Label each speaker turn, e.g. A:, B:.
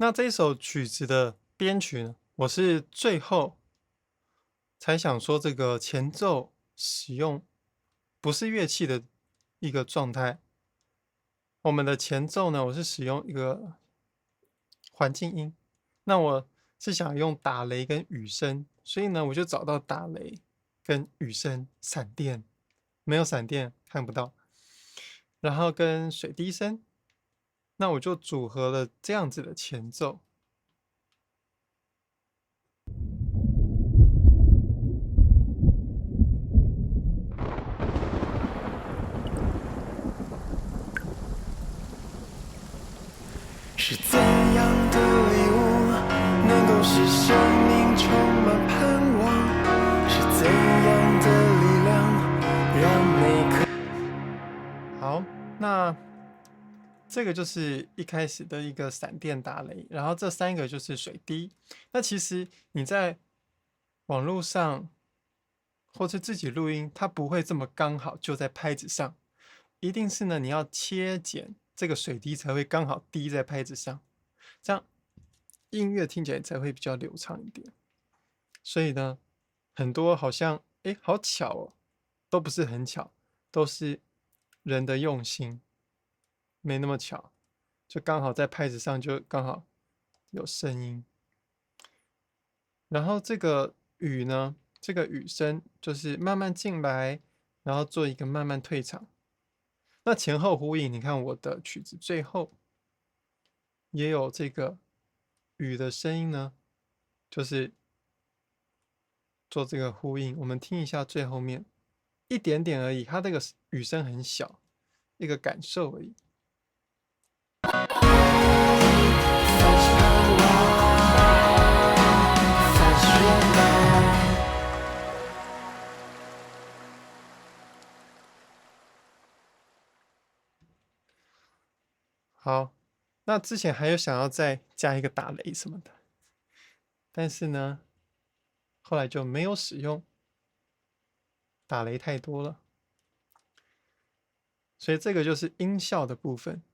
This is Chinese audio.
A: 那这一首曲子的编曲呢，我是最后才想说这个前奏使用不是乐器的一个状态。我们的前奏呢，我是使用一个环境音，那我是想用打雷跟雨声，所以呢，我就找到打雷跟雨声、闪电，没有闪电看不到，然后跟水滴声，那我就组合了这样子的前奏。
B: 是怎样的礼物能够使生命充满盼望？是怎样的力量让每颗
A: 好，那这个就是一开始的一个闪电打雷，然后这三个就是水滴。那其实你在网络上或是自己录音，它不会这么刚好就在拍子上，一定是呢你要切剪这个水滴才会刚好滴在拍子上，这样音乐听起来才会比较流畅一点。所以呢，很多好像好巧哦，都不是很巧，都是人的用心，没那么巧，就刚好在拍子上就刚好有声音。然后这个雨呢，这个雨声就是慢慢进来，然后做一个慢慢退场。那前后呼应，你看我的曲子最后也有这个雨的声音呢，就是做这个呼应。我们听一下最后面一点点而已，它这个雨声很小，一个感受而已。
B: 放是盼望，放是热闹。
A: 好，那之前还有想要再加一个打雷什么的，但是呢，后来就没有使用，打雷太多了。所以这个就是音效的部分。